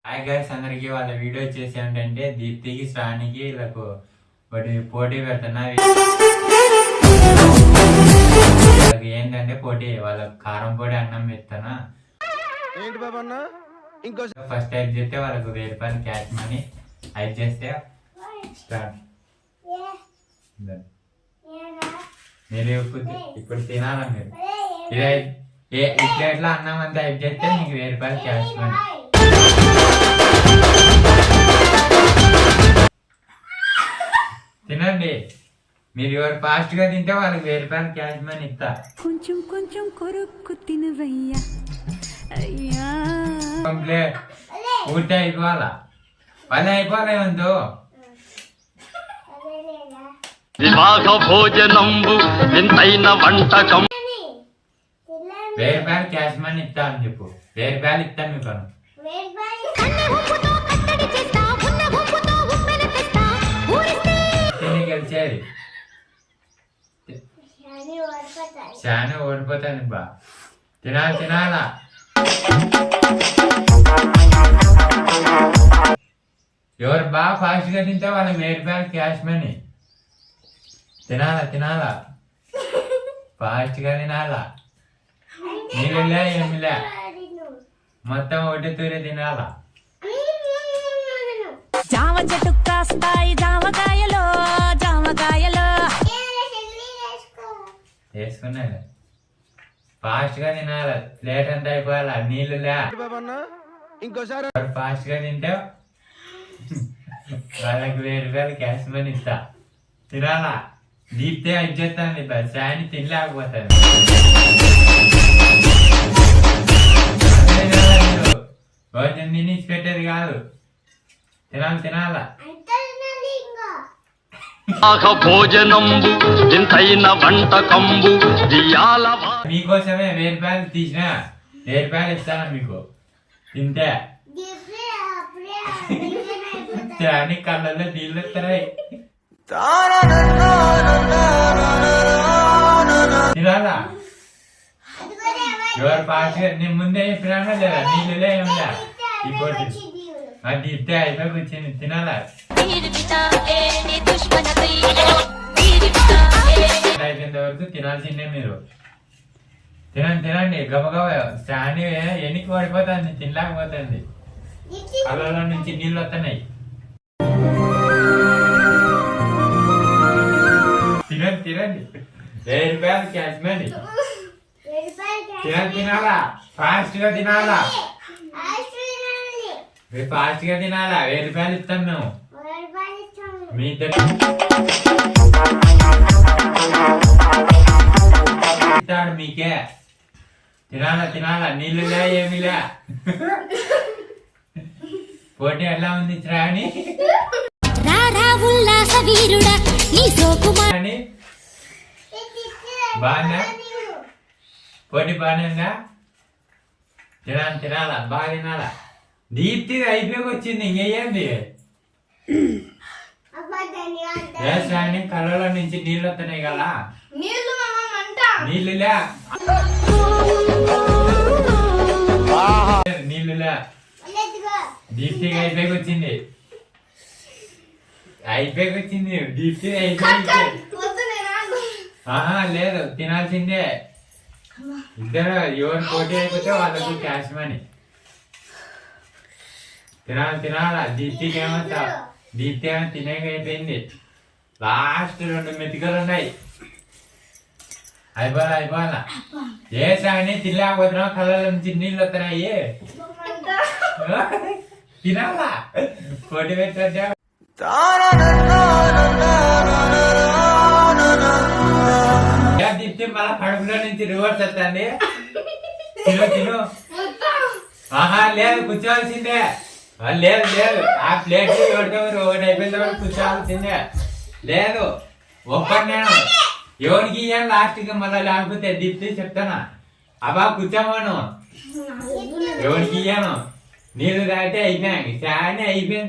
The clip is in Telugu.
హాయ్ గైస్, అందరికి వాళ్ళ వీడియో వచ్చేసి ఏంటంటే దీప్తికి శ్రావణికి వీళ్ళకు ఒకటి పోటీ పెడుతున్నా. వాళ్ళకి ఏంటంటే పోటీ, వాళ్ళకి కారం పొడి అన్నం పెడతానా. ఫస్ట్ టైప్ చేస్తే వాళ్ళకు 1000 రూపాయలు క్యాష్ మనీ. అది చేస్తే స్టార్ట్. మీరు ఇప్పుడు తినాలా మీరు ఇట్లా ఎట్లా అన్నం అంతా అయిపు చేస్తే మీకు 1000 రూపాయలు క్యాష్ మనీ. తినండి, మీరు ఎవరు ఫాస్ట్ గా తింటే వాళ్ళకి 1000 రూపాయలు క్యాష్ మనీ ఇస్తా. కొంచెం కొంచెం కొరుక్కు తినవయ్యా. కంప్లీట్ పూర్తి అయిపోవాలా, పని అయిపోలేమంతో. వివాహ భోజనంబు వింతైన వంటకం. 1000 రూపాయలు క్యాష్ మనీ ఇస్తా అని చెప్పు. 1000 రూపాయలు ఇస్తాను మీకు. గెలిచేది చాలా ఓడిపోతాను బా. తినాలా ఎవరు బాగా ఫాస్ట్ గా తింటే వాళ్ళకి 1000 రూపాయలు క్యాష్ మనీ. తినాలా ఫాస్ట్ గా తినాలా. నీళ్ళే ఏమిలే, మొత్తం ఒకటి తూరి తినాలా. జామ చెట్టు కాస్తాయి జామకాయలో వేసుకున్నా. ఫాస్ట్ గా తినాలి, ప్లేట్ అంతా అయిపోవాలా. నీళ్ళు లే, ఇంకోసారి ఫాస్ట్ గా తింటే వాళ్ళకి 1000 రూపాయలు క్యాష్ మనీ ఇస్తా. తినాలా. దీప్తే ఇచ్చేస్తాను, చాయని తినలేకపోతాను. రోజు తిని పెట్టేది కాదు. తినాలా. భోజనంబు వింతైన వంటకంబు. మీకోసమే 1000 రూపాయలు తీసిన, 1000 రూపాయలు ఇస్తాను మీకు. తింటే అని కళ్ళల్లో నీళ్ళు వస్తున్నాయి. తినాలా. ఎవరు పాస్ నేను ముందే చెప్పినా లేదా, నీళ్ళులే ఏమిలే. ఇప్పుడు అది ఇస్తే అయిపోయి కూర్చొని తినాలా. అయిపోయేంత వరకు తినాల్సిందే మీరు. తినండి గబగబ. స్టాండ్ ఎన్నికి పడిపోతుంది, తినలేకపోతుంది. కళ్ళలో నుంచి నీళ్ళు వస్తున్నాయి. తినండి 1000 రూపాయలు క్యాష్ మనీ. తినాలా, ఫాస్ట్ గా తినాలా. ఫాస్ట్ గా తినాలా. 1000 రూపాయలు ఇస్తాం మేము. మీ ఇస్తాడు మీకే. తినాలా. నీళ్ళులే ఏమిలే. పోటీ ఎలా ఉంది శ్రావణి? బాగుందా పోటీ? బాగుందా? తినాలా, బాగా తినాలా. దీప్తి అయిపోయి వచ్చింది, ఇంకేంది శ్రావణి? కళ్ళలో నుంచి నీళ్ళు వస్తున్నాయి కదా. నీళ్ళులే దీప్తికి అయిపోయి వచ్చింది. దీప్తి అయిపోయి. లేదు, తినాల్సిందే. ఇద్దరు ఎవరు పోటీ అయిపోతే వాళ్ళకు క్యాష్ మనీ. తినాలా. దీప్తికి ఏమంటా, దీప్తి ఏమో తినేక అయిపోయింది. లాస్ట్ 2 మెతుకలు ఉన్నాయి. అయిపోవాలా. ఏ సాని తినలేకపోతున్నావు, కళ్ళ నుంచి నీళ్ళు వస్తున్నాయి. తినాలా. పోటీ పెట్టా. దీప్తి మళ్ళా కడుపులో నుంచి రివర్స్ వస్తుంది. తిను. లేదు, కూర్చోవాల్సిందే. లేదు, ఆ ప్లేట్ ఒకటి అయిపోయిన తర్వాత కూర్చోవాల్సిందే. లేదు, ఒక్కటి నేను ఎవరికి ఇయ్యాను లాస్ట్ కి. మళ్ళా లేకపోతే దీప్తి చెప్తానా, అబ్బా కూర్చోమను. ఎవరికి ఇయ్యాను. నీళ్ళు తాగితే అయిపోయాయి, చాలా అయిపోయింది.